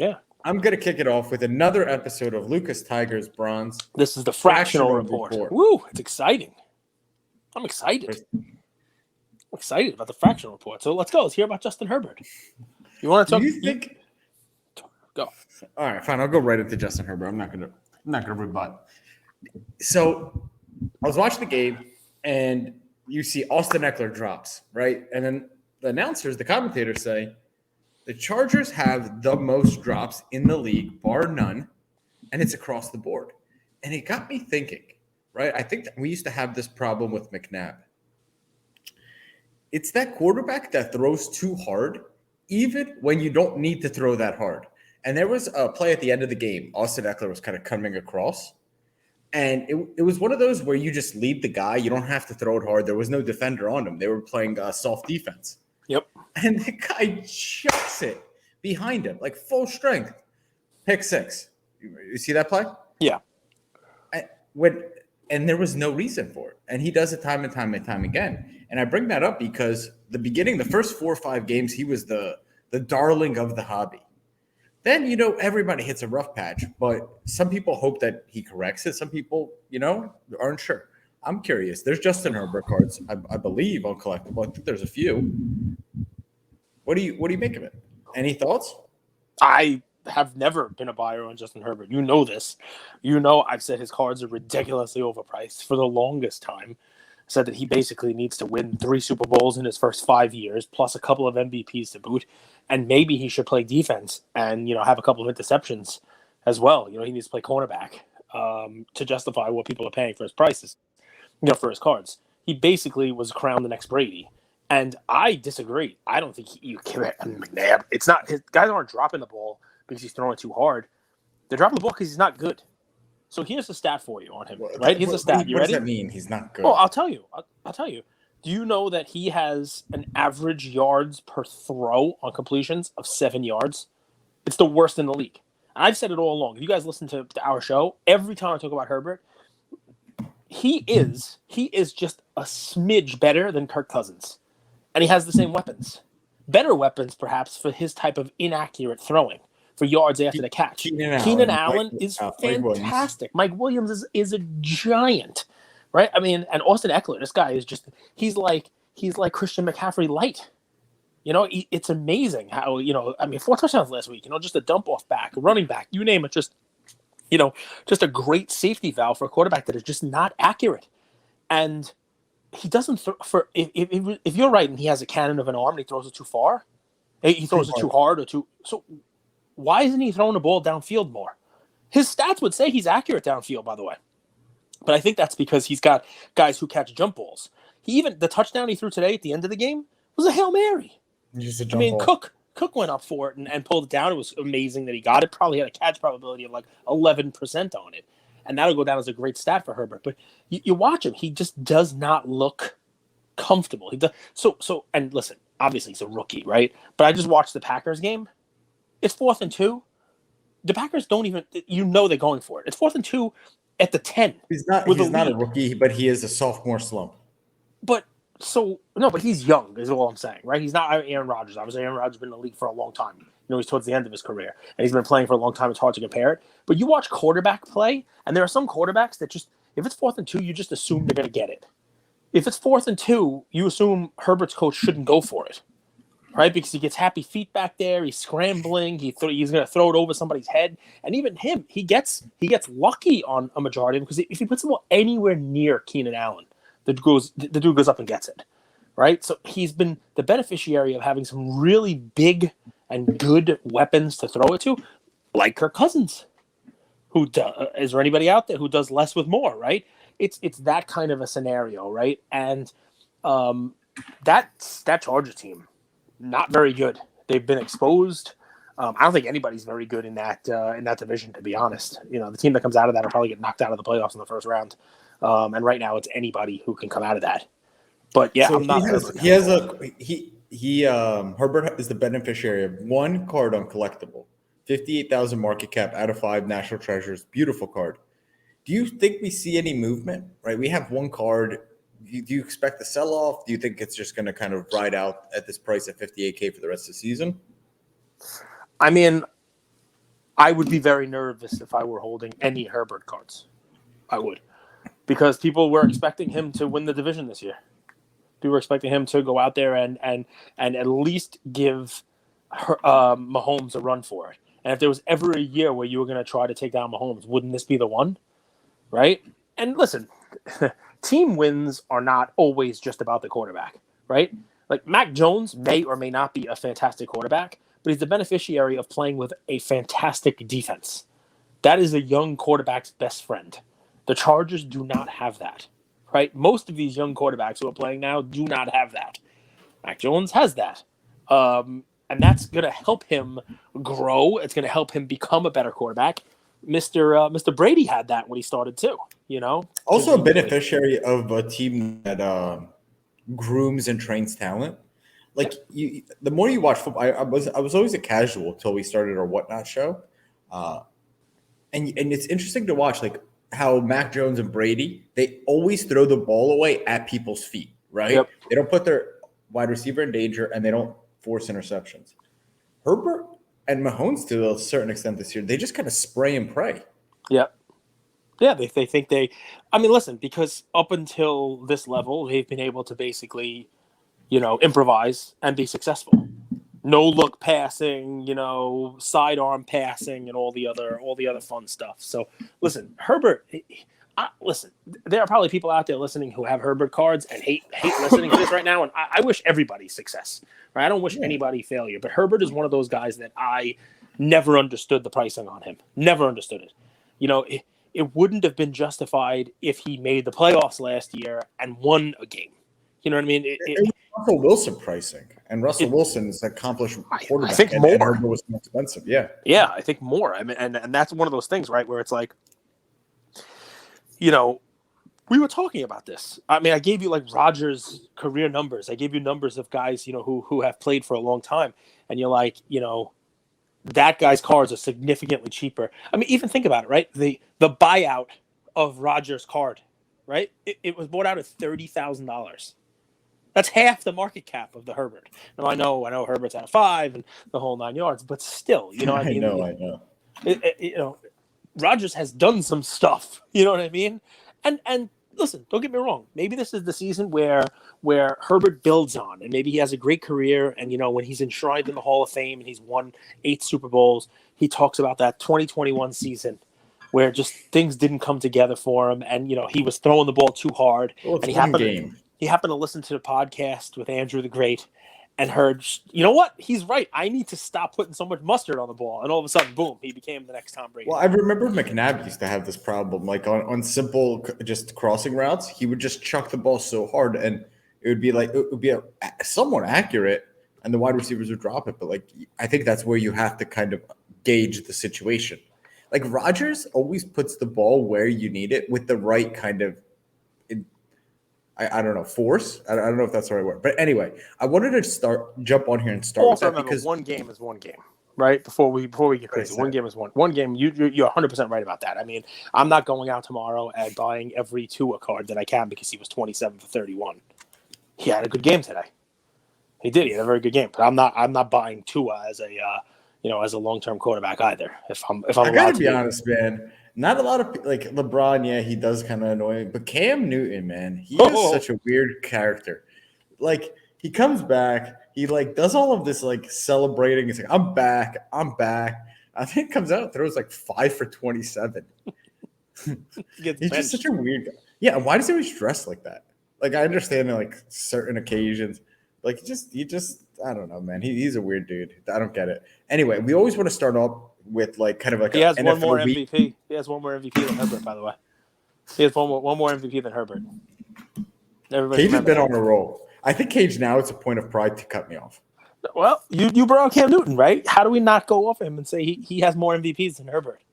Yeah. I'm going to kick it off with another episode of Lucas Tiger's Bronze. This is the Fractional Report. Woo, it's exciting. I'm excited. I'm excited about the Fractional Report. So let's go. Let's hear about Justin Herbert. You want to talk? Do you think? Go. All right, fine. I'll go right into Justin Herbert. I'm not gonna rebut. So I was watching the game, and you see Austin Eckler drops, right? And then the commentators say, the Chargers have the most drops in the league, bar none, and it's across the board. And it got me thinking, right? I think that we used to have this problem with McNabb. It's that quarterback that throws too hard, even when you don't need to throw that hard. And there was a play at the end of the game. Austin Eckler was kind of coming across. And it was one of those where you just lead the guy. You don't have to throw it hard. There was no defender on him. They were playing soft defense. Yep. And the guy chucks it behind him, like full strength. Pick six. You see that play? Yeah. And there was no reason for it. And he does it time and time and time again. And I bring that up because the first 4 or 5 games, he was the darling of the hobby. Then, everybody hits a rough patch, but some people hope that he corrects it. Some people, aren't sure. I'm curious. There's Justin Herbert cards, I believe, on Collectable. I think there's a few. What do you make of it? Any thoughts? I have never been a buyer on Justin Herbert. You know this. I've said his cards are ridiculously overpriced for the longest time. Said that he basically needs to win 3 Super Bowls in his first 5 years, plus a couple of MVPs to boot, and maybe he should play defense and have a couple of interceptions as well. He needs to play cornerback to justify what people are paying for his prices, for his cards. He basically was crowned the next Brady, and I disagree. I don't think you give it McNabb. It's not his guys aren't dropping the ball because he's throwing too hard. They're dropping the ball because he's not good. So here's the stat for you on him, right? Here's a stat. You ready? What does that mean? He's not good. Well, I'll tell you. I'll tell you. Do you know that he has an average yards per throw on completions of 7 yards? It's the worst in the league. And I've said it all along. If you guys listen to our show, every time I talk about Herbert, he is just a smidge better than Kirk Cousins. And he has the same weapons. Better weapons, perhaps, for his type of inaccurate throwing. For yards after the catch. Keenan Allen is fantastic. Mike Williams is a giant, right? I mean, and Austin Eckler, this guy is just he's like Christian McCaffrey light. It's amazing how 4 touchdowns last week. Just a dump off back, running back, you name it. Just just a great safety valve for a quarterback that is just not accurate, and he doesn't throw for if you're right and he has a cannon of an arm and he throws it too far, he throws it too hard or too so. Why isn't he throwing the ball downfield more? His stats would say he's accurate downfield, by the way. But I think that's because he's got guys who catch jump balls. The touchdown he threw today at the end of the game was a Hail Mary. Just a jump ball. Cook went up for it and pulled it down. It was amazing that he got it. Probably had a catch probability of like 11% on it. And that'll go down as a great stat for Herbert. But you watch him, he just does not look comfortable. He does so and listen, obviously he's a rookie, right? But I just watched the Packers game. It's 4th and 2. The Packers don't even they're going for it. It's 4th and 2 at the 10. He's not a rookie, but he is a sophomore slump. But he's young, is all I'm saying, right? He's not Aaron Rodgers. Obviously, Aaron Rodgers has been in the league for a long time. He's towards the end of his career, and he's been playing for a long time. It's hard to compare it. But you watch quarterback play, and there are some quarterbacks that just, if it's 4th and 2, you just assume they're going to get it. If it's 4th and 2, you assume Herbert's coach shouldn't go for it. Right, because he gets happy feet back there. He's scrambling. He's going to throw it over somebody's head, and even him, he gets lucky on a majority of them because if he puts the ball anywhere near Keenan Allen, the dude goes up and gets it. Right, so he's been the beneficiary of having some really big and good weapons to throw it to, like Kirk Cousins. Is there anybody out there who does less with more? Right, it's that kind of a scenario, right? And that Chargers team. Not very good. They've been exposed. I don't think anybody's very good in that division, to be honest. The team that comes out of that will probably get knocked out of the playoffs in the first round. And right now, it's anybody who can come out of that. But yeah, so I'm not. Herbert is the beneficiary of 1 card on Collectable, 58,000 market cap out of 5 National Treasures. Beautiful card. Do you think we see any movement? Right, we have 1 card. Do you expect a sell-off? Do you think it's just going to kind of ride out at this price at $58K for the rest of the season? I mean, I would be very nervous if I were holding any Herbert cards. I would, because people were expecting him to win the division this year. People were expecting him to go out there and at least give Mahomes a run for it. And if there was ever a year where you were going to try to take down Mahomes, wouldn't this be the one? Right? And listen, team wins are not always just about the quarterback, right? Like Mac Jones may or may not be a fantastic quarterback, but he's the beneficiary of playing with a fantastic defense. That is a young quarterback's best friend. The Chargers do not have that, right? Most of these young quarterbacks who are playing now do not have that. Mac Jones has that. And that's going to help him grow. It's going to help him become a better quarterback. Mr. Brady had that when he started too, Also a beneficiary of a team that grooms and trains talent. Like the more you watch football, I was always a casual till we started our Whatnot show, and it's interesting to watch like how Mac Jones and Brady, they always throw the ball away at people's feet, right? Yep. They don't put their wide receiver in danger, and they don't force interceptions. Herbert and Mahomes, to a certain extent this year, they just kind of spray and pray. Yep. Yeah, they think they – I mean, listen, because up until this level, they've been able to basically, improvise and be successful. No-look passing, sidearm passing, and all the other fun stuff. So, listen, Herbert listen, there are probably people out there listening who have Herbert cards and hate listening to this right now, and I wish everybody success. Right? I don't wish anybody failure, but Herbert is one of those guys that I never understood the pricing on him. Never understood it. It wouldn't have been justified if he made the playoffs last year and won a game. You know what I mean? It was Russell Wilson pricing, and Russell Wilson is an accomplished quarterback. I think more. And Herbert was more expensive. Yeah. Yeah, I think more. I mean, and that's one of those things, right, where it's like, we were talking about this. I mean, I gave you like Rodgers' career numbers. I gave you numbers of guys, who have played for a long time, and you're like, that guy's cards are significantly cheaper. I mean, even think about it, right? The buyout of Rodgers' card, right? It was bought out at $30,000. That's half the market cap of the Herbert. Now I know Herbert's at 5 and the whole 9 yards, but still, I mean? I know. Rodgers has done some stuff. You know what I mean? And listen, don't get me wrong. Maybe this is the season where Herbert builds on, and maybe he has a great career. And when he's enshrined in the Hall of Fame and he's won 8 Super Bowls, he talks about that 2021 season where just things didn't come together for him, and he was throwing the ball too hard. Well, it's and he happened to listen to the podcast with Andrew the Great and heard, you know what? He's right. I need to stop putting so much mustard on the ball. And all of a sudden, boom, he became the next Tom Brady. Well, I remember McNabb used to have this problem. Like on simple just crossing routes, he would just chuck the ball so hard, and it would be somewhat accurate, and the wide receivers would drop it. But like, I think that's where you have to kind of gauge the situation. Like Rodgers always puts the ball where you need it with the right kind of I don't know, force. I don't know if that's the right word. But anyway, I wanted to jump on here and start also, with that remember, because one game is one game, right? Before we get crazy, one game is one game. You're 100% right about that. I mean, I'm not going out tomorrow and buying every Tua card that I can because he was 27 for 31. He had a good game today. He did. He had a very good game. But I'm not buying Tua as a long-term quarterback either. If I'm I gotta be honest, man. Not a lot of like LeBron, yeah, he does kind of annoy me. But Cam Newton, man, he is such a weird character. Like he comes back, he like does all of this like celebrating. He's like, I'm back. I think comes out and throws like 5 for 27. He's just such a weird guy. Yeah, why does he always dress like that? Like I understand in like certain occasions. Like he just I don't know, man. He's a weird dude. I don't get it. Anyway, we always want to start off with like kind of like he has one more week. MVP. He has one more MVP than Herbert, by the way. He has one more MVP than Herbert. Cage has been on a roll. I think Cage now it's a point of pride to cut me off. Well, you brought up Cam Newton, right? How do we not go off him and say he has more MVPs than Herbert?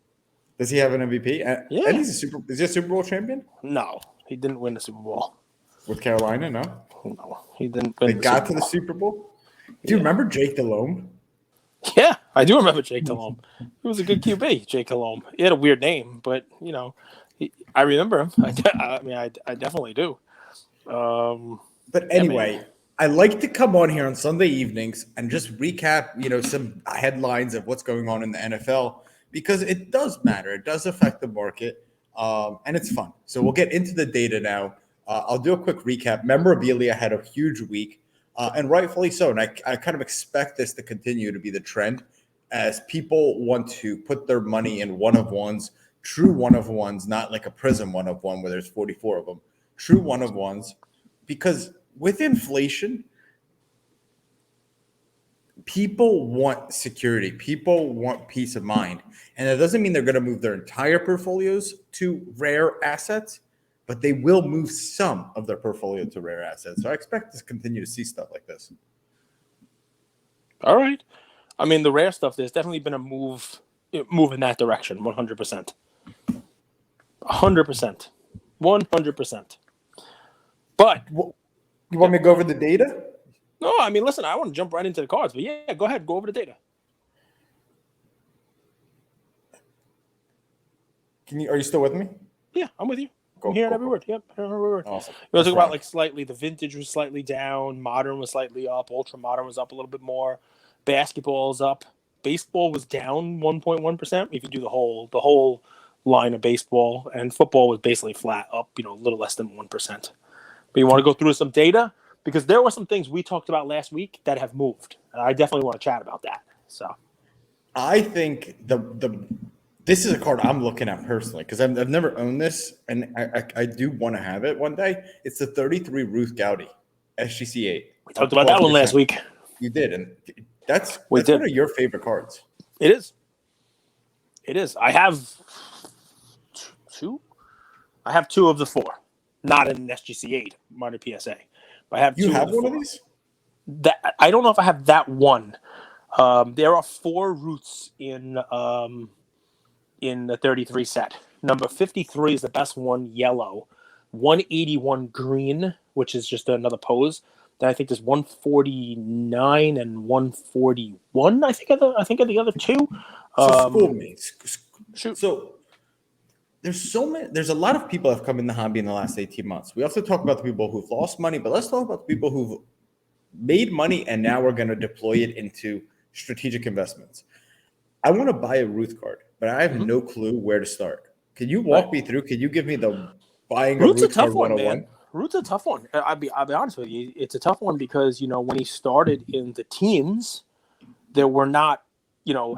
Does he have an MVP? Yeah. And is he a Super Bowl champion? No, he didn't win the Super Bowl. With Carolina, no? No, he didn't win They got to the Super Bowl? Do you remember Jake Delhomme? Yeah, I do remember Jake Delhomme. He was a good QB, Jake Delhomme. He had a weird name, but, I remember him. I definitely do. But anyway, I like to come on here on Sunday evenings and just recap, some headlines of what's going on in the NFL because it does matter. It does affect the market, and it's fun. So we'll get into the data now. I'll do a quick recap. Memorabilia had a huge week, and rightfully so. And I kind of expect this to continue to be the trend as people want to put their money in one of ones, true one of ones, not like a Prism one of one where there's 44 of them, true one of ones, because with inflation, people want security. People want peace of mind. And that doesn't mean they're going to move their entire portfolios to rare assets, but they will move some of their portfolio to rare assets. So I expect to continue to see stuff like this. All right. I mean, the rare stuff, there's definitely been a move in that direction, 100%. 100%. 100%. But you want me to go over the data? No, I mean, listen, I want to jump right into the cards, but yeah, go ahead, go over the data. Are you still with me? Yeah, I'm with you. I'm hearing every word. Yep, hearing every word. Awesome. You want to talk about like slightly, the vintage was slightly down, modern was slightly up, ultra modern was up a little bit more, basketball is up, baseball was down 1.1%. If you do the whole line of baseball, and football was basically flat, up, a little less than 1%. But you want to go through some data? Because there were some things we talked about last week that have moved. And I definitely want to chat about that. So, I think this is a card I'm looking at personally because I've never owned this, and I do want to have it one day. It's the 33 Ruth Gowdy SGC 8. We talked about that one last week. You did, and that's one of your favorite cards. It is. It is. I have two. I have two of the four, not an SGC 8 minor PSA. But I have two. You have one of these? That I don't know if I have that one. There are 4 Ruths in the 33 set. Number 53 is the best one, yellow. 181 green, which is just another pose. Then I think there's 149 and 141. I think are the other two. So school me. Shoot. So there's a lot of people that have come in the hobby in the last 18 months. We also talk about the people who've lost money, but let's talk about the people who've made money and now we're going to deploy it into strategic investments. I want to buy a Ruth card, but I have no clue where to start. Can you walk me through? Can you give me the buying Ruth's a Ruth a tough card one, 101? man. Ruth's a tough one. I'll be honest with you. It's a tough one because, when he started in the teens, there were not,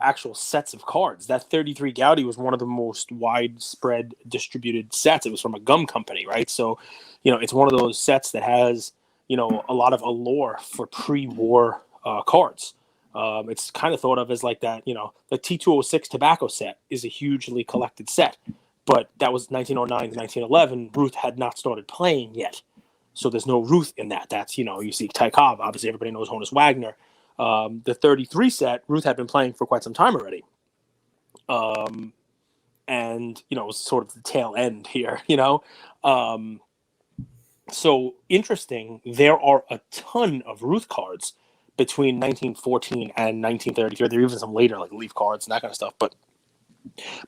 actual sets of cards. That 33 Gowdy was one of the most widespread distributed sets. It was from a gum company, right? So, it's one of those sets that has, a lot of allure for pre-war cards. It's kind of thought of as like that, the T206 tobacco set is a hugely collected set. But that was 1909 to 1911. Ruth had not started playing yet. So there's no Ruth in that. That's, you see Ty Cobb. Obviously, everybody knows Honus Wagner. The 33 set, Ruth had been playing for quite some time already. And, it was sort of the tail end here, So interesting, there are a ton of Ruth cards between 1914 and 1933. There are even some later, like Leaf cards and that kind of stuff. But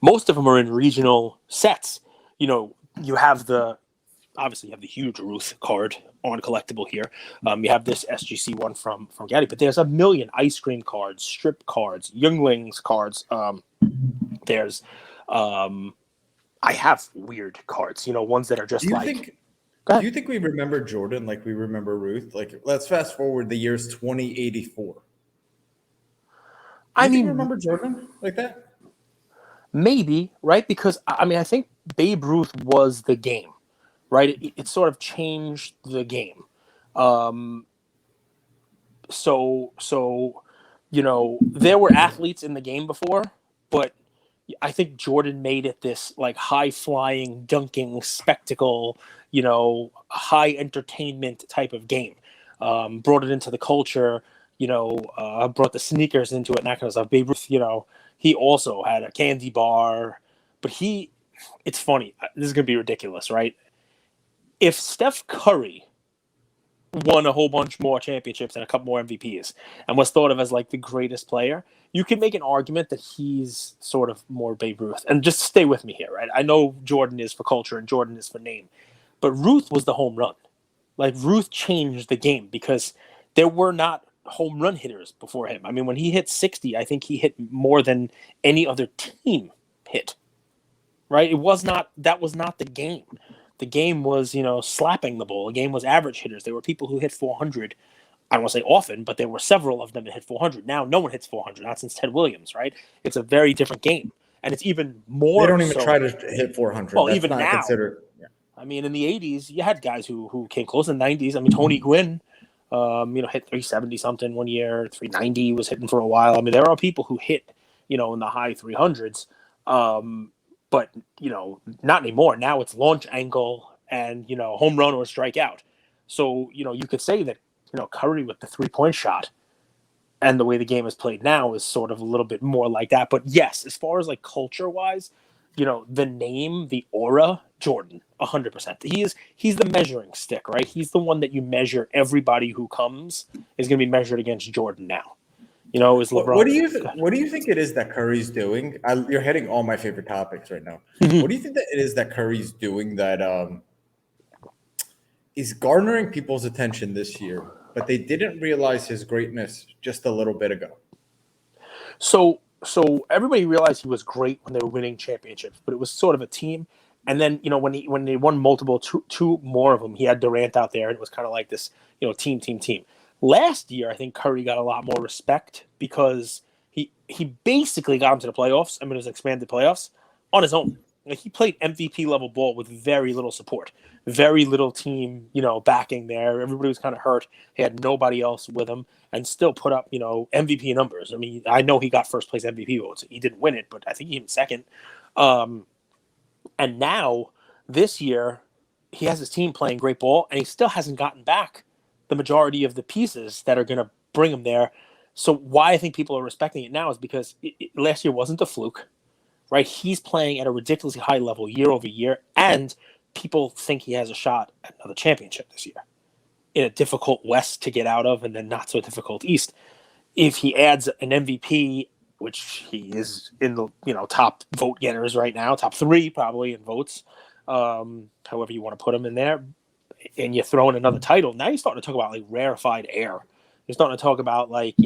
most of them are in regional sets. You have obviously you have the huge Ruth card on Collectable here. You have this SGC one from Gaddy, but there's a million ice cream cards, strip cards, Younglings cards. There's I have weird cards, ones that are just do you think we remember Jordan like we remember Ruth? Like, let's fast forward the years 2084. Do you remember Jordan like that? Maybe, right? Because, I think Babe Ruth was the game, right? It sort of changed the game. So there were athletes in the game before, but I think Jordan made it this like high-flying, dunking spectacle, high entertainment type of game. Brought it into the culture, brought the sneakers into it and that kind of stuff. Babe Ruth, he also had a candy bar, but it's funny. This is going to be ridiculous, right? If Steph Curry won a whole bunch more championships and a couple more MVPs and was thought of as like the greatest player, you could make an argument that he's sort of more Babe Ruth. And just stay with me here, right? I know Jordan is for culture and Jordan is for name, but Ruth was the home run. Like Ruth changed the game because there were not home run hitters before him. I mean, when he hit 60, I think he hit more than any other team hit. Right? That was not the game. The game was, slapping the ball. The game was average hitters. There were people who hit 400. I don't want to say often, but there were several of them that hit 400. Now no one hits 400, not since Ted Williams, right? It's a very different game. And it's even more They don't even so, try to hit 400. well, That's even not now. considered. Yeah. I mean, in the 80s, you had guys who came close in the 90s. I mean, Tony Gwynn, hit 370 something one year, 390 was hitting for a while. I mean, there are people who hit, in the high 300s. But, not anymore. Now it's launch angle and, home run or strikeout. So, you could say that, Curry with the 3-point shot and the way the game is played now is sort of a little bit more like that. But yes, as far as like culture wise, the name, the aura, Jordan, 100%. He's the measuring stick, right? He's the one that you measure. Everybody who comes is going to be measured against Jordan now. Is LeBron. What do you think it is that Curry's doing? You're hitting all my favorite topics right now. What do you think that it is that Curry's doing that is garnering people's attention this year, but they didn't realize his greatness just a little bit ago? So everybody realized he was great when they were winning championships, but it was sort of a team. And then, when they won multiple, two more of them, he had Durant out there, and it was kind of like this, team. Last year, I think Curry got a lot more respect because he basically got him to the playoffs. I mean, it was expanded playoffs on his own. Like, he played MVP level ball with very little support, very little team, backing there. Everybody was kind of hurt. He had nobody else with him and still put up, MVP numbers. I mean, I know he got first place MVP votes. He didn't win it, but I think he was second. And now this year, he has his team playing great ball, and he still hasn't gotten back the majority of the pieces that are going to bring him there. So why I think people are respecting it now is because last year wasn't a fluke, right? He's playing at a ridiculously high level year over year, and people think he has a shot at another championship this year in a difficult West to get out of, and then not so difficult East. If he adds an MVP, which he is in the top vote getters right now, top 3 probably in votes, however you want to put him in there, and you throw in another title, now you're starting to talk about like rarefied air. You're starting to talk about like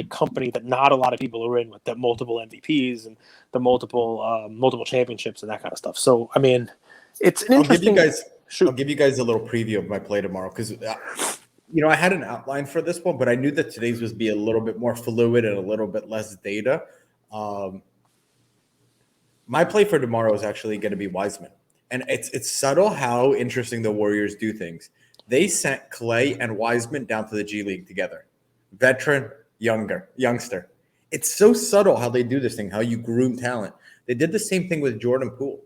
company that not a lot of people are in, with the multiple MVPs and the multiple championships and that kind of stuff. So I mean, it's an interesting. I'll give you guys a little preview of my play tomorrow because I had an outline for this one, but I knew that today's was be a little bit more fluid and a little bit less data. My play for tomorrow is actually going to be Wiseman. And it's subtle how interesting the Warriors do things. They sent Clay and Wiseman down to the G League together. Veteran, youngster. It's so subtle how they do this thing, how you groom talent. They did the same thing with Jordan Poole.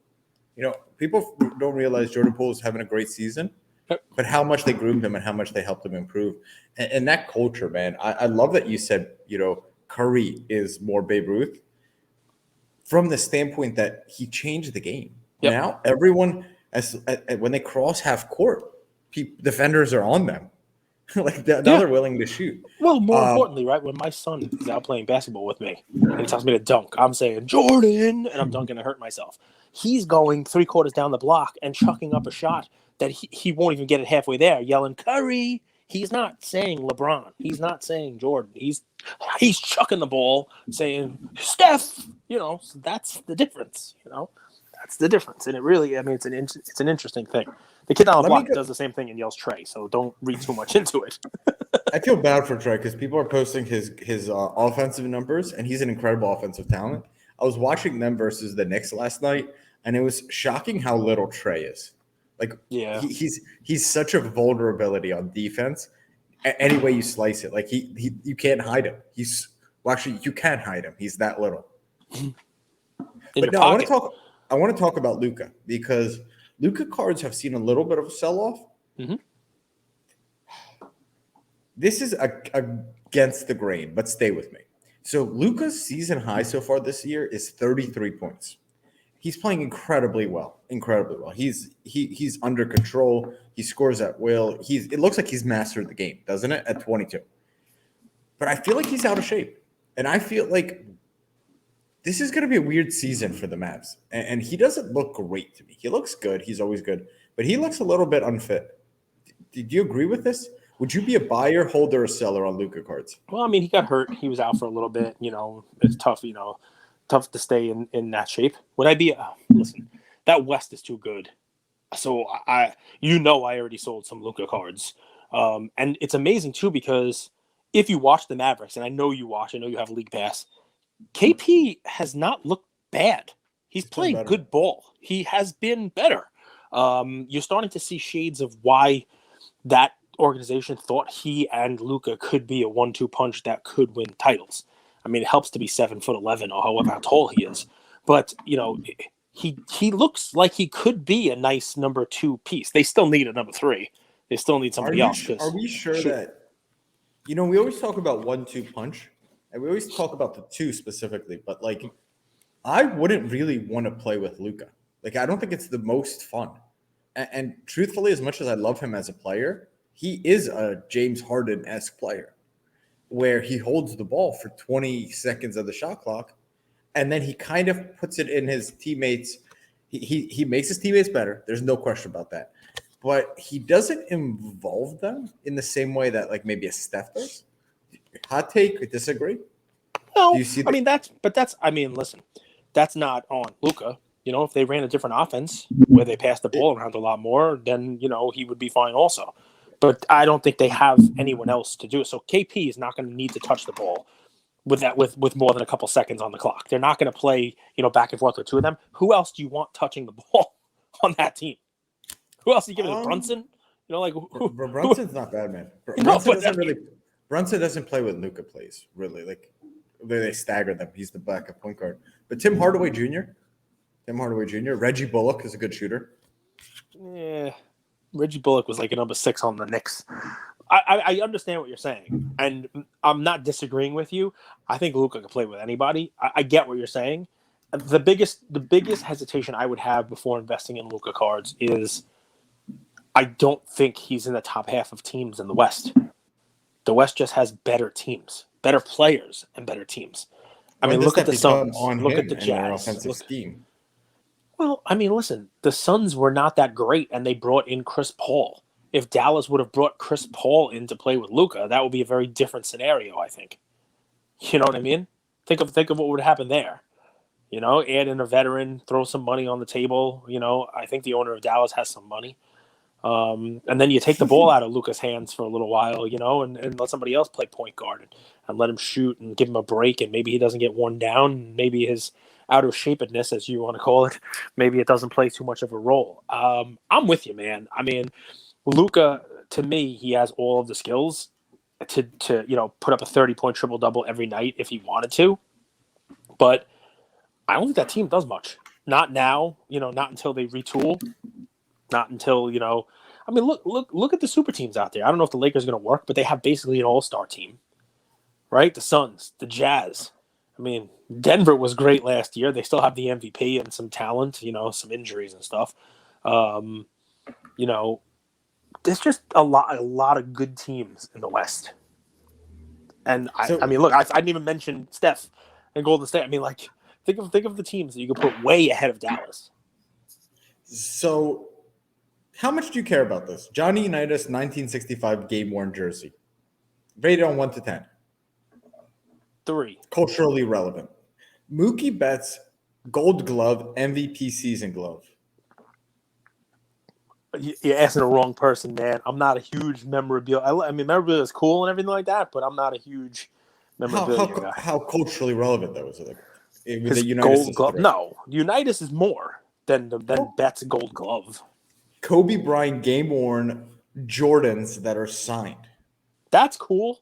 People don't realize Jordan Poole is having a great season, but how much they groomed him and how much they helped him improve. And that culture, man, I love that you said, Curry is more Babe Ruth from the standpoint that he changed the game. Yep. Now everyone, when they cross half court, defenders are on them. Now they're willing to shoot. Well, more importantly, right, when my son is out playing basketball with me and he tells me to dunk, I'm saying, Jordan, and I'm dunking to hurt myself. He's going 3/4 down the block and chucking up a shot that he won't even get it halfway there, yelling, Curry. He's not saying LeBron. He's not saying Jordan. He's chucking the ball, saying, Steph. So that's the difference, That's the difference. And it really, I mean, it's an interesting thing. The kid on the block does the same thing and yells Trey, so don't read too much into it. I feel bad for Trey because people are posting his offensive numbers, and he's an incredible offensive talent. I was watching them versus the Knicks last night, and it was shocking how little Trey is. Like, yeah, he's such a vulnerability on defense. Any way you slice it, like you can't hide him. You can't hide him. He's that little. But no, I want to talk about Luka because Luka cards have seen a little bit of a sell-off. Mm-hmm. This is against the grain, but stay with me. So Luka's season high so far this year is 33 points. He's playing incredibly well. He's under control. He scores at will. It looks like he's mastered the game, doesn't it? At 22. But I feel like he's out of shape. And I feel like this is going to be a weird season for the Mavs. And he doesn't look great to me. He looks good. He's always good. But he looks a little bit unfit. Did you agree with this? Would you be a buyer, holder, or seller on Luka cards? Well, I mean, he got hurt. He was out for a little bit. It's tough. Tough to stay in that shape. Would I be? Listen, that West is too good. So I already sold some Luka cards, and it's amazing too because if you watch the Mavericks, and I know you watch, I know you have League Pass. KP has not looked bad. He's playing good ball. He has been better. You're starting to see shades of why that organization thought he and Luka could be a 1-2 punch that could win titles. I mean, it helps to be 7'11" or however how tall he is, but he looks like he could be a nice number 2 piece. They still need a number 3. They still need somebody else. Are we sure that we always talk about 1-2 punch, and we always talk about the 2 specifically, but like I wouldn't really want to play with Luka. Like I don't think it's the most fun. And truthfully, as much as I love him as a player, he is a James Harden-esque player where he holds the ball for 20 seconds of the shot clock, and then he kind of puts it in his teammates. He makes his teammates better. There's no question about that. But he doesn't involve them in the same way that like maybe a Steph does. Hot take, disagree? No, listen, that's not on Luka. If they ran a different offense where they passed the ball around a lot more, then, he would be fine also. But I don't think they have anyone else to do it. So KP is not going to need to touch the ball with more than a couple seconds on the clock. They're not going to play, back and forth with 2 of them. Who else do you want touching the ball on that team? Who else are you giving it? Brunson? Brunson's not bad, man. Brunson doesn't play with Luka plays, really. Like they stagger them. He's the backup point guard. But Tim Hardaway Jr., Reggie Bullock is a good shooter. Yeah, Reggie Bullock was like a number 6 on the Knicks. I understand what you're saying, and I'm not disagreeing with you. I think Luka can play with anybody. I get what you're saying. The biggest hesitation I would have before investing in Luka cards is I don't think he's in the top half of teams in the West. The West just has better teams, better players, and better teams. I mean, look at the Suns. Look at the Jazz. Offensive scheme. Well, I mean, listen, the Suns were not that great, and they brought in Chris Paul. If Dallas would have brought Chris Paul in to play with Luka, that would be a very different scenario, I think. You know what I mean? Think of what would happen there. Add in a veteran, throw some money on the table. I think the owner of Dallas has some money. And then you take the ball out of Luka's hands for a little while, and let somebody else play point guard and let him shoot and give him a break, and maybe he doesn't get worn down. Maybe his out of shapedness, as you want to call it, maybe it doesn't play too much of a role. I'm with you, man. I mean, Luka, to me, he has all of the skills to put up a 30-point triple-double every night if he wanted to. But I don't think that team does much. Not now, not until they retool. Not until, I mean, look at the super teams out there. I don't know if the Lakers are going to work, but they have basically an all-star team, right? The Suns, the Jazz. I mean, Denver was great last year. They still have the MVP and some talent, some injuries and stuff. There's just a lot of good teams in the West. And I mean, look, I didn't even mention Steph and Golden State. I mean, like, think of the teams that you could put way ahead of Dallas. So, how much do you care about this? Johnny Unitas 1965 game-worn jersey. Rated on 1 to 10. 3. Culturally relevant. Mookie Betts Gold Glove MVP season glove. You're asking the wrong person, man. I'm not a huge memorabilia. I mean, memorabilia is cool and everything like that, but I'm not a huge memorabilia guy. How culturally relevant though is it? His Gold Glove. No, Unitas is more than Betts Gold Glove. Kobe Bryant game-worn Jordans that are signed. That's cool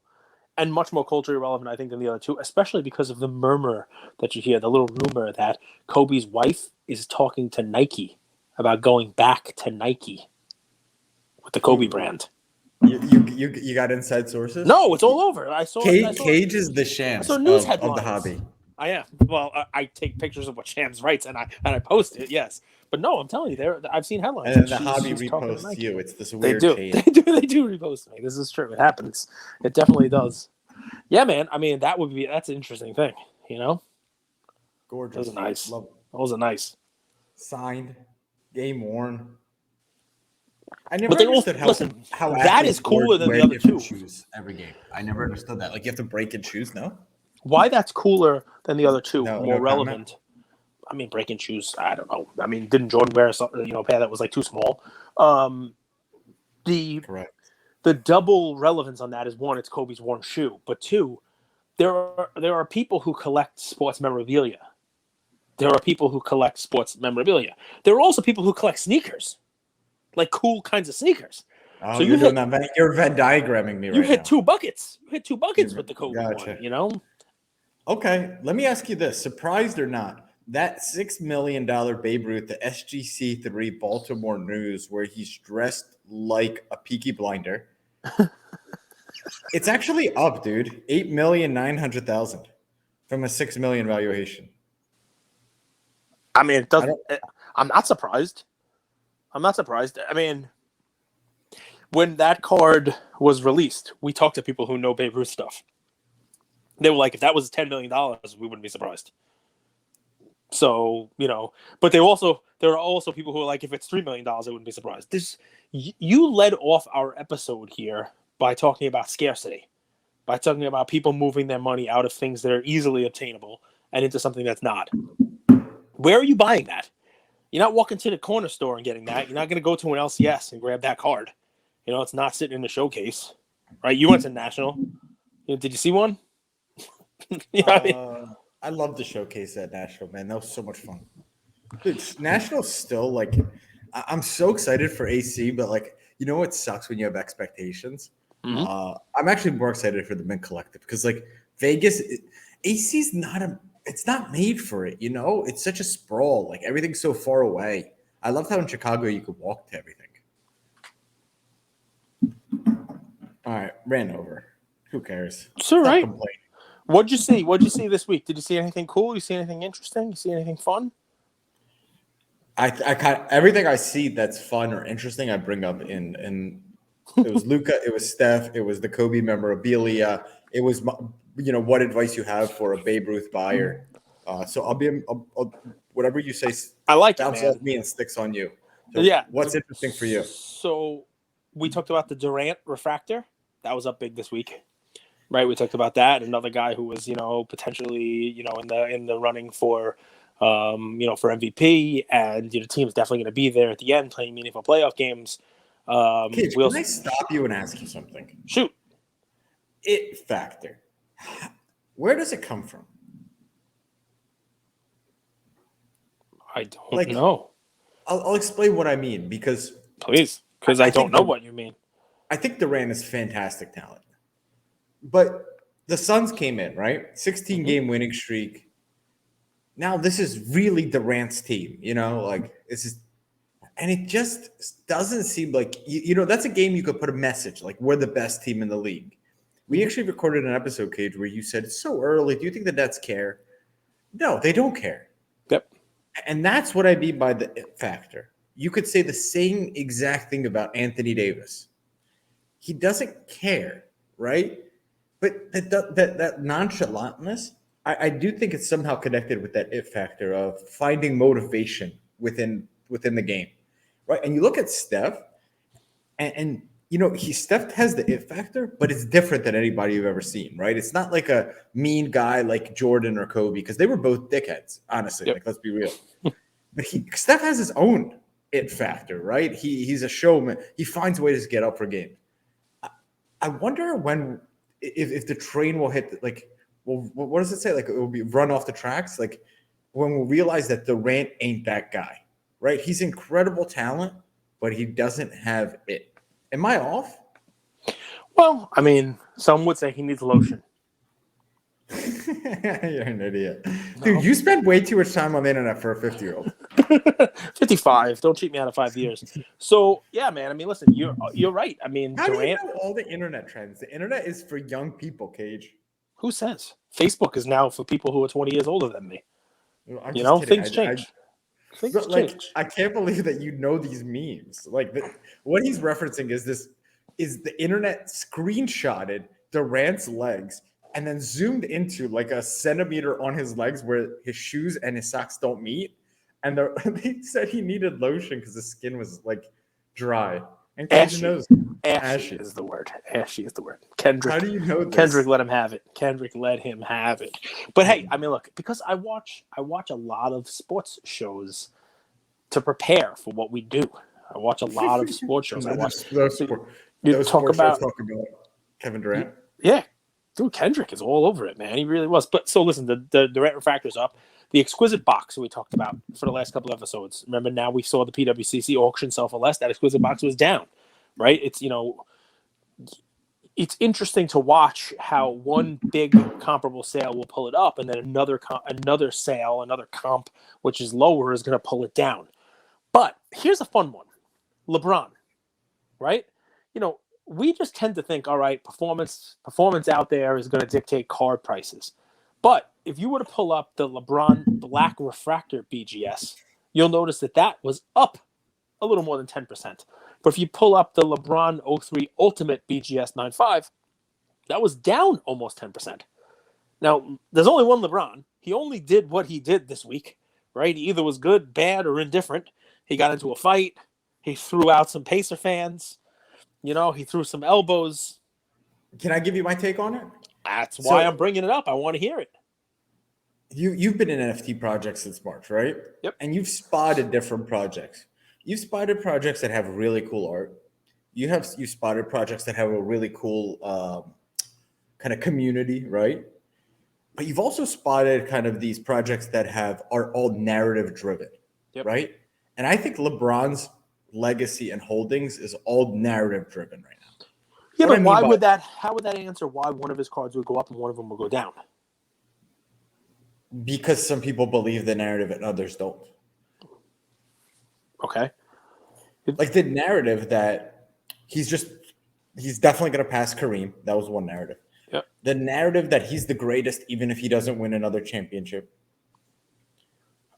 and much more culturally relevant, I think, than the other two, especially because of the murmur that you hear, the little rumor that Kobe's wife is talking to Nike about going back to Nike with the Kobe brand. You got inside sources? No, it's all over. I saw Cage is the Shams of the hobby. I am. Well, I take pictures of what Shams writes and I post it. Yes, but no, I'm telling you, I've seen headlines. And then the hobby reposts you. It's this weird. They do repost me. This is true. It happens. It definitely does. Yeah, man. I mean, that's an interesting thing. Gorgeous. Those are nice. Love it. Those are nice. Signed, game worn. I never But they all understood listen. how That is athletes cooler than wear the other different two. shoes every game. I never understood that. Like you have to break and choose. No, Why that's cooler than the other two? no More comment. relevant. I mean, breaking shoes. I don't know. I mean, didn't Jordan wear a pair that was like too small? Um, the Correct. the double relevance on that is one, it's Kobe's worn shoe, but two, there are people who collect sports memorabilia. There are people who collect sports memorabilia. There are also people who collect sneakers, like cool kinds of sneakers. Oh, So you you're doing hit that. You're Venn diagramming me you right hit now. two buckets. You hit two buckets with the Kobe Gotcha. one. You know. Okay, let me ask you this: surprised or not, that $6 million Babe Ruth, the SGC3 Baltimore News, where he's dressed like a Peaky Blinder, it's actually up, dude. 8,900,000 from a 6 million valuation. I mean, it I doesn't. don't. I'm not surprised. I'm not surprised. I mean, when that card was released, we talked to people who know Babe Ruth stuff. They were like, if that was $10 million, we wouldn't be surprised. So, but there are also people who are like, if it's $3 million, I wouldn't be surprised. You led off our episode here by talking about scarcity, by talking about people moving their money out of things that are easily obtainable and into something that's not. Where are you buying that? You're not walking to the corner store and getting that. You're not going to go to an LCS and grab that card. It's not sitting in the showcase, right? You went to National. Did you see one? I mean? I love the showcase at Nashville, man. That was so much fun. Dude, Nashville's still like, I'm so excited for AC, but like, what sucks when you have expectations? Mm-hmm. I'm actually more excited for the Mint Collective because like Vegas, AC's it's not made for it. It's such a sprawl. Like everything's so far away. I loved how in Chicago you could walk to everything. All right, ran over. Who cares? It's all Stop right. complaining. What'd you see? What'd you see this week? Did you see anything cool? You see anything interesting? You see anything fun? I everything I see that's fun or interesting, I bring up in it was Luca, it was Steph, it was the Kobe memorabilia, it was what advice you have for a Babe Ruth buyer. So I'll whatever you say I like it, bounces man. off me and sticks on you. So Yeah. what's interesting for you? So we talked about the Durant refractor. That was up big this week. Right, we talked about that. Another guy who was, potentially, in the running for, for MVP, and the team's definitely going to be there at the end, playing meaningful playoff games. Cage, can I stop you and ask you something? Shoot. It factor. Where does it come from? I don't know. I'll explain what I mean because I don't know what you mean. I think Durant is fantastic talent. But the Suns came in, right? 16-game winning streak. Now this is really Durant's team, this is, and it just doesn't seem like that's a game you could put a message like we're the best team in the league. We actually recorded an episode, Cage, where you said it's so early. Do you think the Nets care? No, they don't care. Yep. And that's what I mean by the it factor. You could say the same exact thing about Anthony Davis. He doesn't care, right? But that nonchalantness, I do think it's somehow connected with that it factor of finding motivation within the game, right? And you look at Steph, and Steph has the it factor, but it's different than anybody you've ever seen, right? It's not like a mean guy like Jordan or Kobe because they were both dickheads, honestly. Yep. Like, let's be real. But Steph has his own it factor, right? He's a showman. He finds ways to get up for games. I wonder if the train will hit what does it say? Like it will be run off the tracks. Like when we realize that Durant ain't that guy, right? He's incredible talent, but he doesn't have it. Am I off? Well, I mean, some would say he needs lotion. You're an idiot. Dude, you spend way too much time on the internet for a 50-year-old. 55. Don't cheat me out of 5 years. So, yeah, man. I mean, listen, you're right. I mean, How Durant. do you know all the internet trends? The internet is for young people, Cage. Who says? Facebook is now for people who are 20 years older than me. I'm just kidding. Things change. Things change. I can't believe that you know these memes. Like what he's referencing is the internet screenshotted Durant's legs and then zoomed into like a centimeter on his legs where his shoes and his socks don't meet. And they said he needed lotion because his skin was like dry. And Cajun Ashy. knows. Ashy is the word. Ashy is the word. How do you know this? Kendrick let him have it. Kendrick let him have it. But hey, I mean, look, because I watch a lot of sports shows to prepare for what we do. I watch a lot of sports shows. I watch. Those sports shows talk about Kevin Durant. Yeah, dude, Kendrick is all over it, man. He really was. But so listen, the Durant refractor's up. The exquisite box we talked about for the last couple of episodes. Remember, now we saw the PWCC auction sell for less. That exquisite box was down, right? It's interesting to watch how one big comparable sale will pull it up, and then another sale, another comp, which is lower, is going to pull it down. But here's a fun one. LeBron, right? We just tend to think, all right, performance out there is going to dictate card prices. But if you were to pull up the LeBron Black Refractor BGS, you'll notice that was up a little more than 10%. But if you pull up the LeBron 03 Ultimate BGS 9.5, that was down almost 10%. Now, there's only one LeBron. He only did what he did this week, right? He either was good, bad, or indifferent. He got into a fight. He threw out some Pacer fans. He threw some elbows. Can I give you my take on it? That's why I'm bringing it up. I want to hear it. You've been in NFT projects since March, right? Yep. And you've spotted different projects. You've spotted projects that have really cool art. You've spotted projects that have a really cool kind of community, right? But you've also spotted kind of these projects that are all narrative driven, right? And I think LeBron's legacy and holdings is all narrative driven right now. Yeah, but how would that answer why one of his cards would go up and one of them would go down? Because some people believe the narrative and others don't. Okay. Like the narrative that he's definitely going to pass Kareem. That was one narrative. Yep. The narrative that he's the greatest, even if he doesn't win another championship.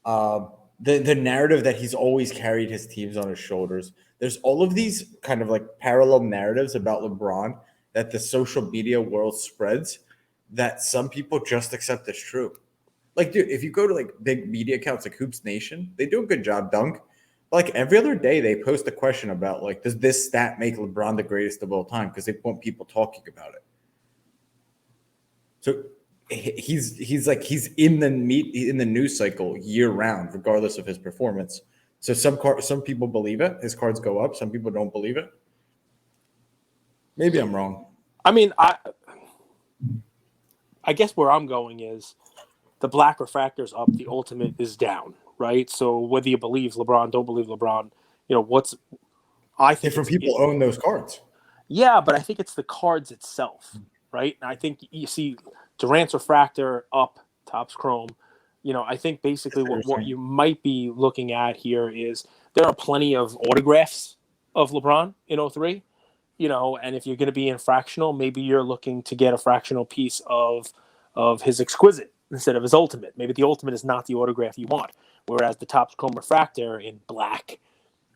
The narrative that he's always carried his teams on his shoulders. There's all of these kind of like parallel narratives about LeBron that the social media world spreads that some people just accept as true. Like, dude, if you go to like big media accounts like Hoops Nation, they do a good job, Dunk. Like every other day, they post a question about like, does this stat make LeBron the greatest of all time? Because they want people talking about it. So he's in the news cycle year round, regardless of his performance. So some people believe it. His cards go up. Some people don't believe it. Maybe I'm wrong. I mean, I guess where I'm going is the Black Refractor's up, the Ultimate is down, right? So whether you believe LeBron, don't believe LeBron, I think different people own those cards. Yeah, but I think it's the cards itself, right? And I think you see Durant's Refractor up, Topps Chrome. I think basically what you might be looking at here is there are plenty of autographs of LeBron in 03, and if you're going to be in fractional, maybe you're looking to get a fractional piece of his exquisite instead of his ultimate. Maybe the ultimate is not the autograph you want, whereas the Topps Chrome Refractor in black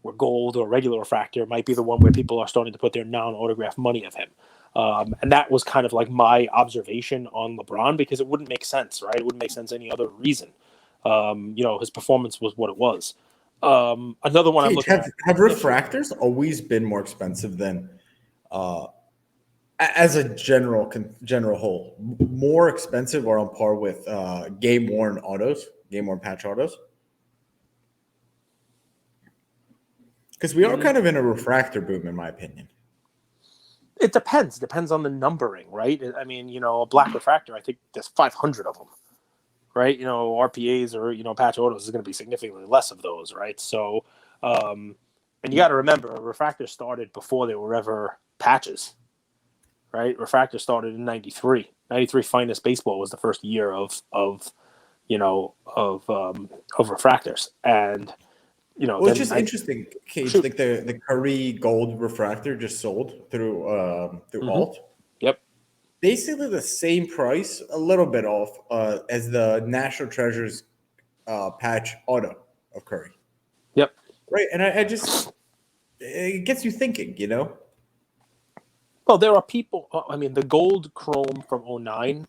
or gold or regular refractor might be the one where people are starting to put their non-autograph money of him. And that was kind of like my observation on LeBron because it wouldn't make sense, right? It wouldn't make sense any other reason. His performance was what it was. Another one I'm looking at. Have refractors always been more expensive than, as a general whole, more expensive or on par with game-worn patch autos? Because we are kind of in a refractor boom, in my opinion. It depends. Depends on the numbering, right? I mean, a black refractor, I think there's 500 of them, right? RPAs or, patch autos is going to be significantly less of those, right? So, and you got to remember, refractors started before there were ever patches, right? Refractor started in 93. 93 Finest Baseball was the first year of refractors. And, well, it's just interesting, Cage. Like the Curry Gold Refractor just sold through Alt. Yep. Basically the same price, a little bit off, as the National Treasures patch auto of Curry. Yep. Right, and I just it gets you thinking, Well, there are people. I mean, the gold chrome from 09.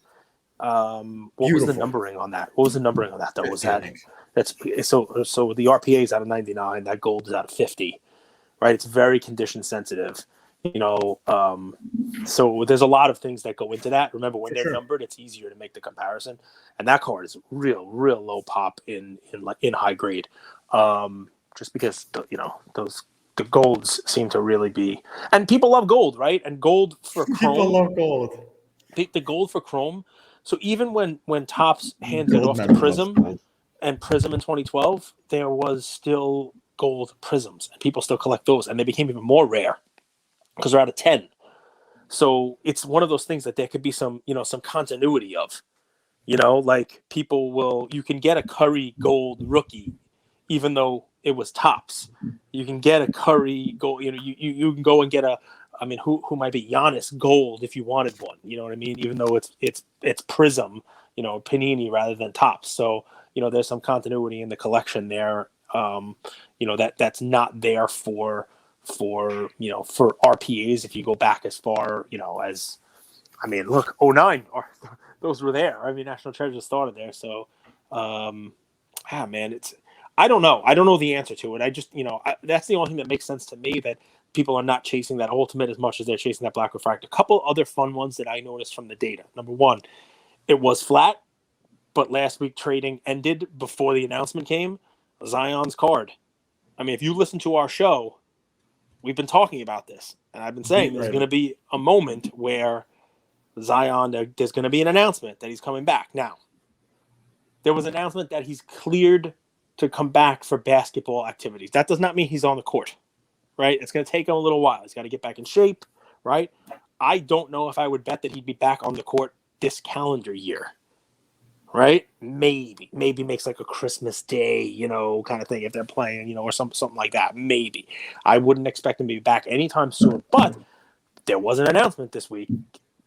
What was the numbering on that? What was the numbering on that? That was that. That's so the RPA is out of 99. That gold is out of 50, right? It's very condition sensitive, so there's a lot of things that go into that. Remember, when For they're sure. numbered, it's easier to make the comparison, and that card is real low pop in high grade, just because the golds seem to really be, and people love gold, right? And gold for People Chrome, love gold. the gold for Chrome. So even when Topps handed it Gold off to member loves Prism gold. and Prism in 2012, there was still gold Prisms, and people still collect those, and they became even more rare because they're out of 10. So it's one of those things that there could be some continuity of, like you can get a Curry gold rookie, even though it was Topps. You can get a Curry gold, you can go and get who might be Giannis gold if you wanted one, you know what I mean? Even though it's Prism, Panini rather than Topps. So, there's some continuity in the collection there, that's not there for RPAs. If you go back as far, as, look, '09, those were there. National Treasure started there. So, man, I don't know. I don't know the answer to it. I just, that's the only thing that makes sense to me, that people are not chasing that ultimate as much as they're chasing that black refractor. A couple other fun ones that I noticed from the data. Number one, it was flat, but last week trading ended before the announcement came. Zion's card. If you listen to our show, we've been talking about this, and I've been saying Beat there's writer. going to be a moment where Zion, there's going to be an announcement that he's coming back. Now, there was an announcement that he's cleared to come back for basketball activities. That does not mean he's on the court, right? It's going to take him a little while. He's got to get back in shape, right? I don't know if I would bet that he'd be back on the court this calendar year, right? Maybe makes like a Christmas Day, kind of thing if they're playing, or something like that. Maybe. I wouldn't expect him to be back anytime soon, but there was an announcement this week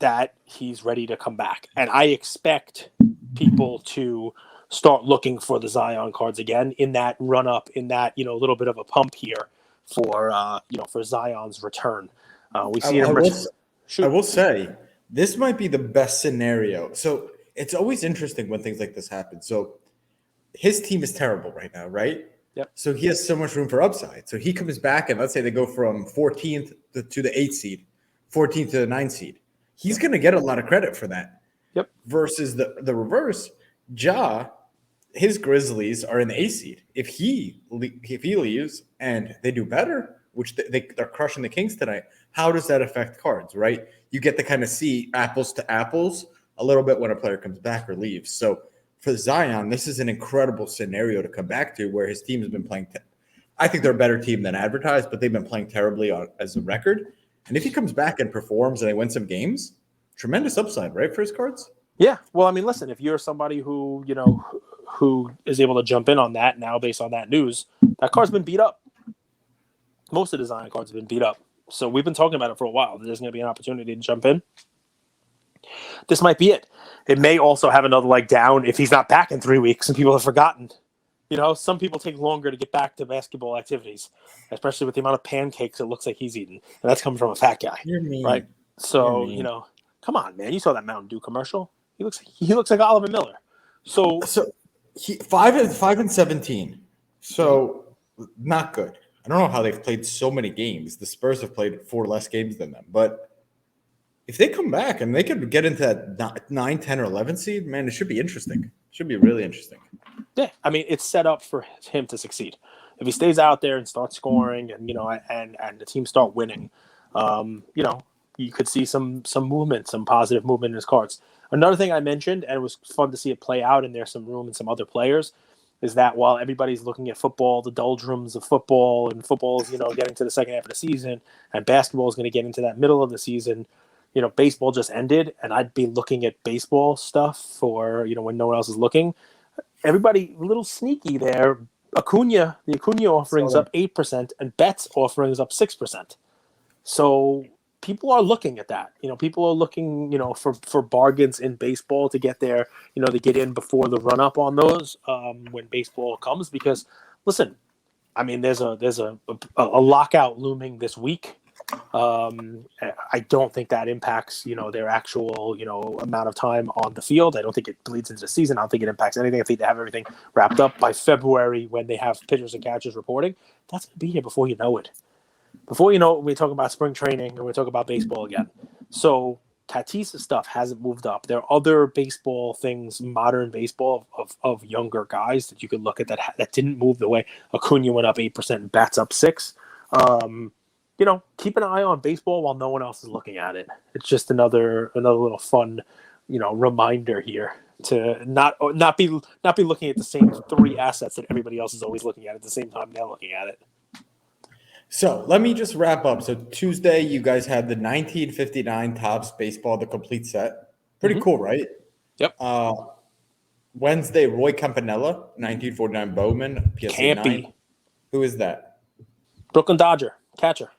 that he's ready to come back, and I expect people to start looking for the Zion cards again in that run up, in that little bit of a pump here for for Zion's return. We see him. I will say this might be the best scenario. So it's always interesting when things like this happen. So his team is terrible right now, right? Yep. So he has so much room for upside. So he comes back, and let's say they go from 14th to the 8th seed, 14th to the 9th seed. He's going to get a lot of credit for that. Yep. Versus the reverse, his Grizzlies are in the 8th seed. If he leaves and they do better, which they're crushing the Kings tonight, how does that affect cards, right? You get to kind of see apples to apples a little bit when a player comes back or leaves. So for Zion, this is an incredible scenario to come back to, where his team has been playing. I think they're a better team than advertised, but they've been playing terribly as a record. And if he comes back and performs and they win some games, tremendous upside, right, for his cards? Yeah. Well, listen, if you're somebody who is able to jump in on that now based on that news, that card's been beat up. Most of the Zion cards have been beat up. So we've been talking about it for a while. There's going to be an opportunity to jump in. This might be it. It may also have another leg down if he's not back in 3 weeks and people have forgotten. Some people take longer to get back to basketball activities, especially with the amount of pancakes it looks like he's eating. And that's coming from a fat guy. You're mean. Right? So, come on, man. You saw that Mountain Dew commercial. He looks like Oliver Miller. So he 5-17. So not good. I don't know how they've played so many games. The Spurs have played 4 less games than them. But if they come back and they could get into that 9, 10, or 11 seed, man, it should be interesting. It should be really interesting. Yeah, it's set up for him to succeed. If he stays out there and starts scoring, and and the team start winning, you could see some movement, some positive movement in his cards. Another thing I mentioned, and it was fun to see it play out, and there's some room in some other players, is that while everybody's looking at football, the doldrums of football, and football is getting to the second half of the season, and basketball is going to get into that middle of the season. Baseball just ended, and I'd be looking at baseball stuff for when no one else is looking. Everybody a little sneaky there. The Acuna offering's up 8%, and Betts offering is up 6%. So people are looking at that. People are looking, for bargains in baseball to get there, to get in before the run up on those when baseball comes. Because listen, there's a lockout looming this week. I don't think that impacts, their actual, amount of time on the field. I don't think it bleeds into the season. I don't think it impacts anything. I think they have everything wrapped up by February when they have pitchers and catchers reporting. That's going to be here before you know it. Before you know it, we talk about spring training and we talk about baseball again. So Tatis's stuff hasn't moved up. There are other baseball things, modern baseball of younger guys that you could look at that didn't move the way Acuna went up 8%, bats up 6. Keep an eye on baseball while no one else is looking at it. It's just another little fun, reminder here to not be looking at the same 3 assets that everybody else is always looking at the same time they're looking at it. So let me just wrap up. So Tuesday, you guys had the 1959 Topps baseball, the complete set. Pretty cool, right? Yep. Wednesday, Roy Campanella, 1949 Bowman, PSA 9. Who is that? Brooklyn Dodger, catcher.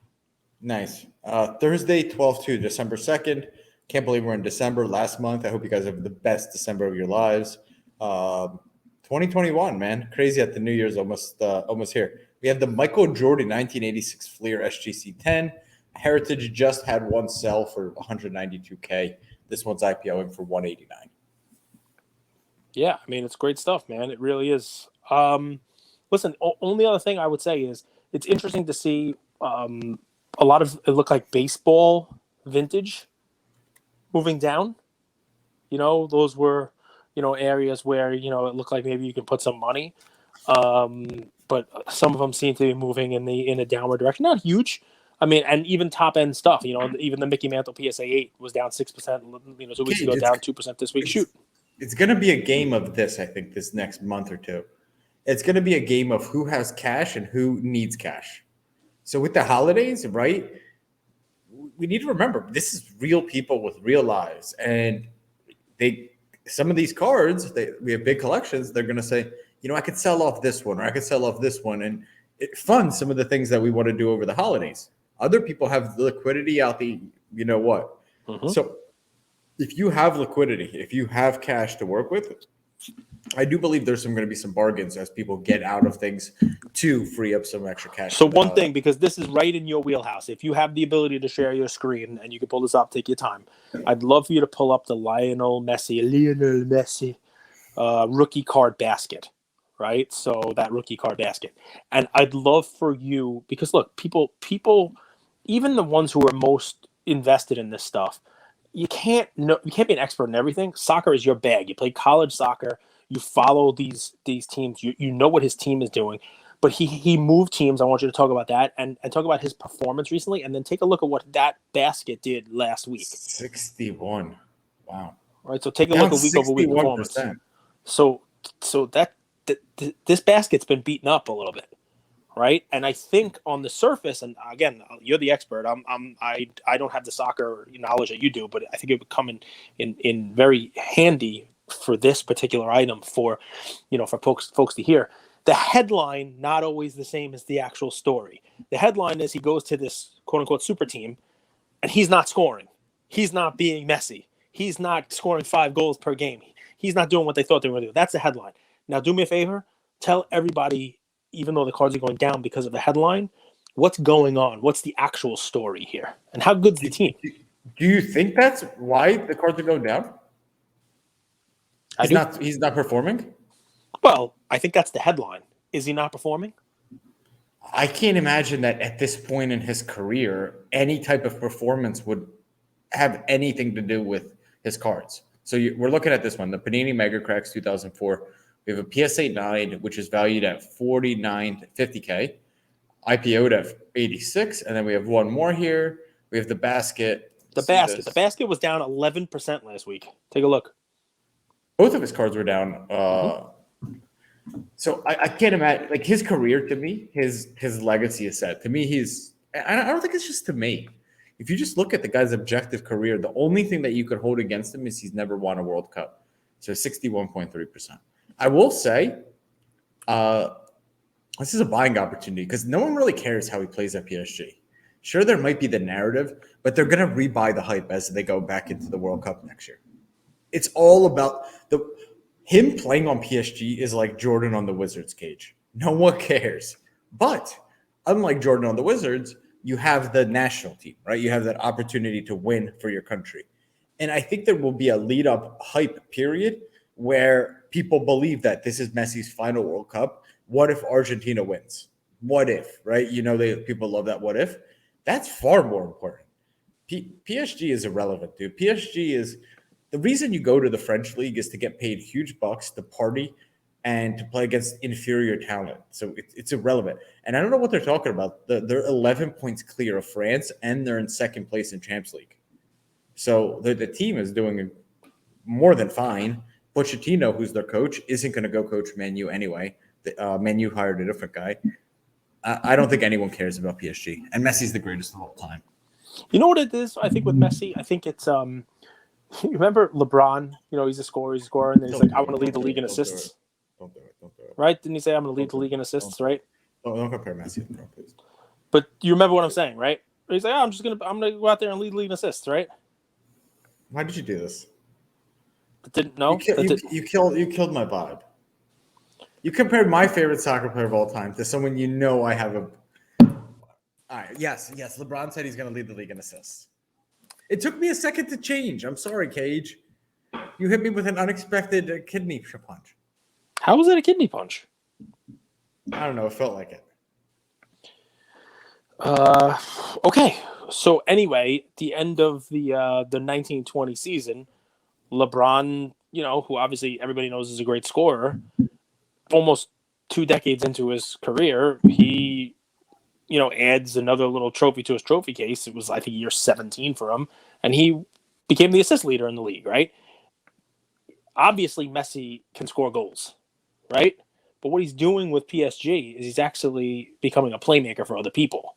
Nice. Thursday, 12/2, December 2nd. Can't believe we're in December last month. I hope you guys have the best December of your lives. 2021, man. Crazy that the New Year's almost here. We have the Michael Jordan 1986 Fleer SGC 10. Heritage just had one sell for $192K. This one's IPOing for $189. Yeah, I mean, it's great stuff, man. It really is. Listen, only other thing I would say is it's interesting to see a lot of it look like baseball vintage moving down. Those were, areas where, it looked like maybe you can put some money. But some of them seem to be moving in a downward direction. Not huge. I mean, and even top end stuff, even the Mickey Mantle PSA 8 was down 6%, 2 weeks ago, down 2% this week. Shoot. It's going to be a game of this, I think, this next month or two. It's going to be a game of who has cash and who needs cash. So with the holidays, right, we need to remember this is real people with real lives. And some of these cards, we have big collections. They're going to say, I could sell off this one or I could sell off this one. And it funds some of the things that we want to do over the holidays. Other people have the liquidity out the, what. Mm-hmm. So if you have liquidity, if you have cash to work with, I do believe there's going to be some bargains as people get out of things to free up some extra cash. So one thing, because this is right in your wheelhouse, if you have the ability to share your screen and you can pull this up, take your time. I'd love for you to pull up the Lionel Messi rookie card basket, right? So that rookie card basket. And I'd love for you, because look, people, even the ones who are most invested in this stuff, you can't be an expert in everything. Soccer is your bag. You play college soccer. You follow these teams. You know what his team is doing. But he moved teams. I want you to talk about that and talk about his performance recently, and then take a look at what that basket did last week. 61. Wow. All right. So take a look at week over week performance. So that this basket's been beaten up a little bit. Right. And I think on the surface, and again, you're the expert. I don't have the soccer knowledge that you do, but I think it would come in very handy for this particular item for folks to hear. The headline, not always the same as the actual story. The headline is he goes to this quote unquote super team and he's not scoring. He's not being Messi. He's not scoring 5 goals per game. He's not doing what they thought they were going to do. That's the headline. Now do me a favor. Tell everybody, even though the cards are going down because of the headline, what's going on? What's the actual story here? And how good's the team? Do you think that's why the cards are going down? He's not performing? Well, I think that's the headline. Is he not performing? I can't imagine that at this point in his career, any type of performance would have anything to do with his cards. So we're looking at this one, the Panini Mega Cracks 2004. We have a PSA 9, which is valued at $49.50K, IPO'd at 86, and then we have one more here. We have the basket. The basket was down 11% last week. Take a look. Both of his cards were down. So I can't imagine, like, his career, to me, his legacy is set. To me, I don't think it's just to me. If you just look at the guy's objective career, the only thing that you could hold against him is he's never won a World Cup. So 61.3%. I will say this is a buying opportunity because no one really cares how he plays at PSG. Sure, there might be the narrative, but they're going to rebuy the hype as they go back into the World Cup next year. It's all about him playing on PSG is like Jordan on the Wizards cage. No one cares. But unlike Jordan on the Wizards, you have the national team, right? You have that opportunity to win for your country. And I think there will be a lead-up hype period where people believe that this is Messi's final World Cup. What if Argentina wins? what if, right? People love that what if. That's far more important. PSG is irrelevant, dude. PSG is the reason you go to the French league is to get paid huge bucks to party and to play against inferior talent. So it's irrelevant. And I don't know what they're talking about. They're 11 points clear of France, and they're in second place in Champions League. So the team is doing more than fine. Pochettino, who's their coach, isn't going to go coach Man U anyway. Man U hired a different guy. I don't think anyone cares about PSG. And Messi's the greatest of all time. You know what it is? I think with Messi, I think it's you remember LeBron? He's a scorer, and then he's like, I want to lead the league in assists. Don't do it. Right? Didn't he say I'm going to lead the league in assists? Right? Don't compare Messi with LeBron, please. But you remember what I'm saying, right? He's like, I'm gonna go out there and lead the league in assists, right? Why did you do this? Didn't know. You killed my vibe. You compared my favorite soccer player of all time to someone I have a. All right. Yes. LeBron said he's going to lead the league in assists. It took me a second to change. I'm sorry, Cage. You hit me with an unexpected kidney punch. How was it a kidney punch? I don't know. It felt like it. Okay. So anyway, the end of the 1920 season, LeBron, who obviously everybody knows is a great scorer, almost 2 decades into his career, he adds another little trophy to his trophy case. It was, I think, year 17 for him, and he became the assist leader in the league, right? Obviously, Messi can score goals, right? But what he's doing with PSG is he's actually becoming a playmaker for other people,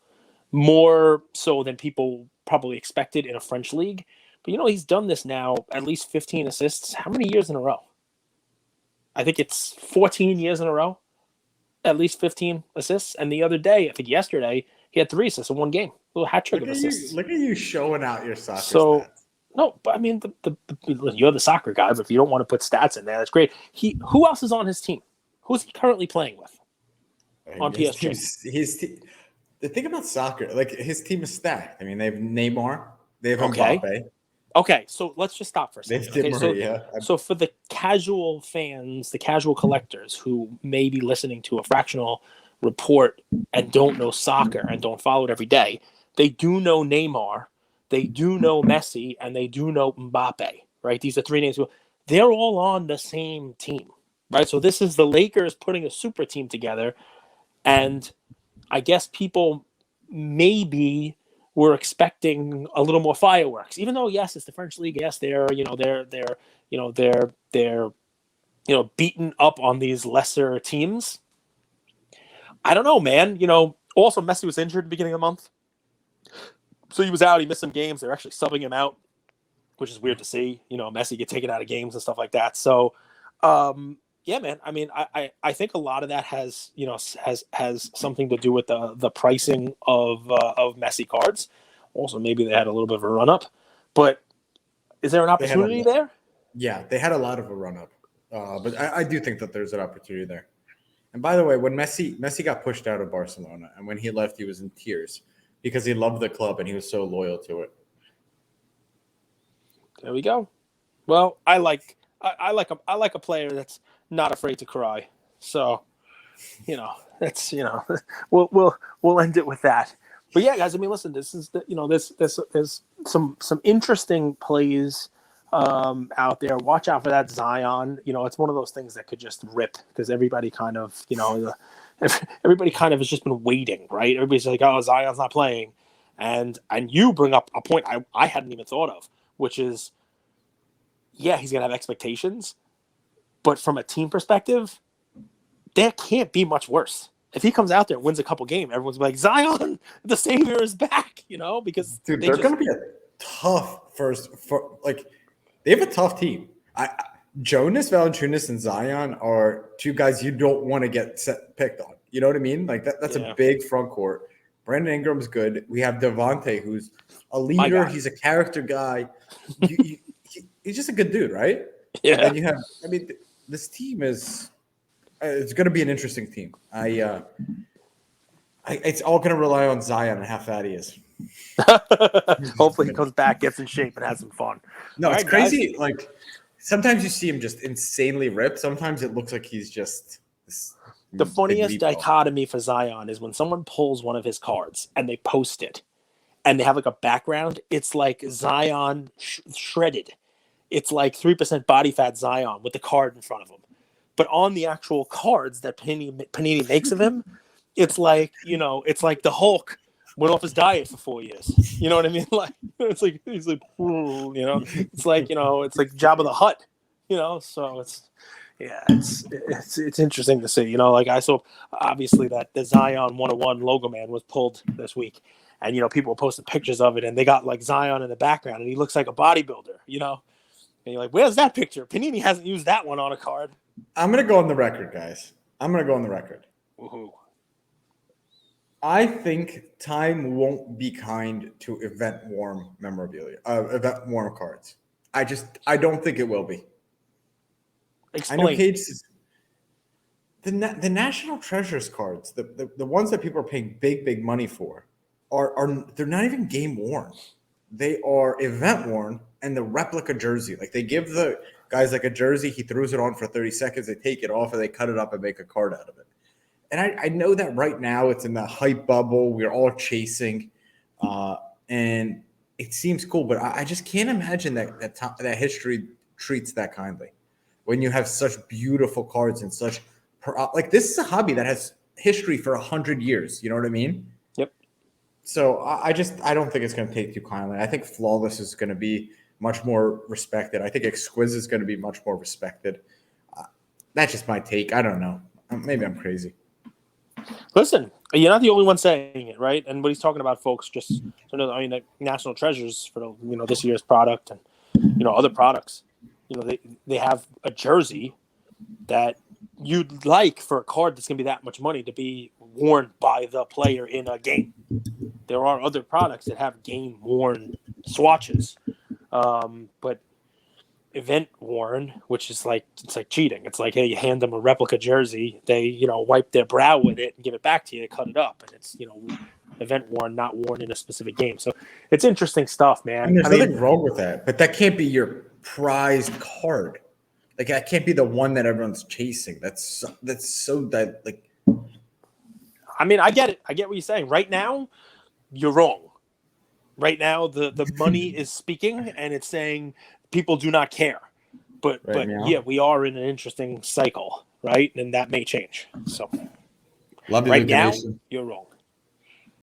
more so than people probably expected in a French league. But, he's done this now, at least 15 assists. How many years in a row? I think it's 14 years in a row. At least 15 assists. And the other day, I think yesterday, he had 3 assists in one game. A little hat trick of assists. Look at you showing out your soccer stats. No, but I mean, you're the soccer guy, but if you don't want to put stats in there, that's great. Who else is on his team? Who's he currently playing with on PSG? The thing about soccer, like his team is stacked. I mean, they have Neymar. They have Okay. Mbappe. Okay, so let's just stop for a second. They have Maria. So for the casual fans, the casual collectors who may be listening to a Fractional Report and don't know soccer and don't follow it every day, they do know Neymar, they do know Messi, and they do know Mbappe, right? These are 3 names. They're all on the same team, right? So this is the Lakers putting a super team together, and I guess people maybe were expecting a little more fireworks, even though yes, it's the French league. Yes, they're beaten up on these lesser teams. I don't know, man. Also Messi was injured at the beginning of the month, so he was out. He missed some games. They're actually subbing him out, which is weird to see. Messi get taken out of games and stuff like that. So, yeah, man. I mean, I think a lot of that has something to do with the pricing of Messi cards. Also, maybe they had a little bit of a run up, but is there an opportunity there? Yeah, they had a lot of a run up, but I do think that there's an opportunity there. And by the way, when Messi got pushed out of Barcelona, and when he left, he was in tears because he loved the club and he was so loyal to it. There we go. Well, I like a player that's not afraid to cry. So, that's we'll end it with that. But yeah, guys, I mean, listen, this is there's some interesting plays out there. Watch out for that Zion. It's one of those things that could just rip because everybody kind of everybody kind of has just been waiting, right? Everybody's like, oh, Zion's not playing, and you bring up a point I hadn't even thought of, which is, yeah, he's gonna have expectations. But from a team perspective, that can't be much worse. If he comes out there and wins a couple games, everyone's like, Zion, the savior is back, because they're going to be a tough they have a tough team. Jonas Valanciunas and Zion are 2 guys you don't want to get picked on. You know what I mean? Like that's a big front court. Brandon Ingram's good. We have Devontae, who's a leader. He's a character guy. He's just a good dude, right? Yeah. And you have, this team is, it's going to be an interesting team. It's all going to rely on Zion and how fat he is. Hopefully he comes back, gets in shape, and has some fun. No, it's crazy. Guys. Like sometimes you see him just insanely ripped. Sometimes it looks like he's just The Big funniest leap off. dichotomy for Zion is when someone pulls one of his cards and they post it and they have like a background. It's like Zion shredded. It's like 3% body fat Zion with the card in front of him. But on the actual cards that Panini makes of him, it's like, it's like the Hulk went off his diet for 4 years. You know what I mean? Like, it's like, he's like, it's like, it's like Jabba the Hutt, so it's interesting to see, like I saw obviously that the Zion 101 logo man was pulled this week, and, people were posting pictures of it and they got like Zion in the background and he looks like a bodybuilder, and you're like, where's that picture? Panini hasn't used that one on a card. I'm going to go on the record, guys. I'm going to go on the record. Woohoo. I think time won't be kind to event-worn memorabilia, event-worn cards. I don't think it will be. Explain. I know Cage is the National Treasures cards, the ones that people are paying big money for, are they're not even game worn. They are event worn, and the replica jersey. Like, they give the guys like a jersey, he throws it on for 30 seconds, they take it off, and they cut it up and make a card out of it. And I know that right now it's in the hype bubble. We're all chasing, and it seems cool, but I just can't imagine that history treats that kindly. When you have such beautiful cards and such like, this is a hobby that has history for 100 years. You know what I mean? Yep. So I don't think it's going to take too kindly. I think Flawless is going to be much more respected. I think Exquisite is going to be much more respected. That's just my take. I don't know. Maybe I'm crazy. Listen, you're not the only one saying it, right? And what he's talking about, folks, just the National Treasures for this year's product and other products. They have a jersey that you'd like for a card that's going to be that much money to be worn by the player in a game. There are other products that have game-worn swatches, but event-worn, which is like, it's like cheating. It's like, hey, you hand them a replica jersey, they wipe their brow with it and give it back to you, they cut it up, and it's event-worn, not worn in a specific game. So it's interesting stuff, man. And there's nothing wrong with that, but that can't be your prized card. Like, that can't be the one that everyone's chasing. That's so like. I get it. I get what you're saying. Right now, you're wrong. Right now, the money is speaking, and it's saying people do not care. But yeah, we are in an interesting cycle, right? And that may change. So Love you, right now, Nation. you're wrong.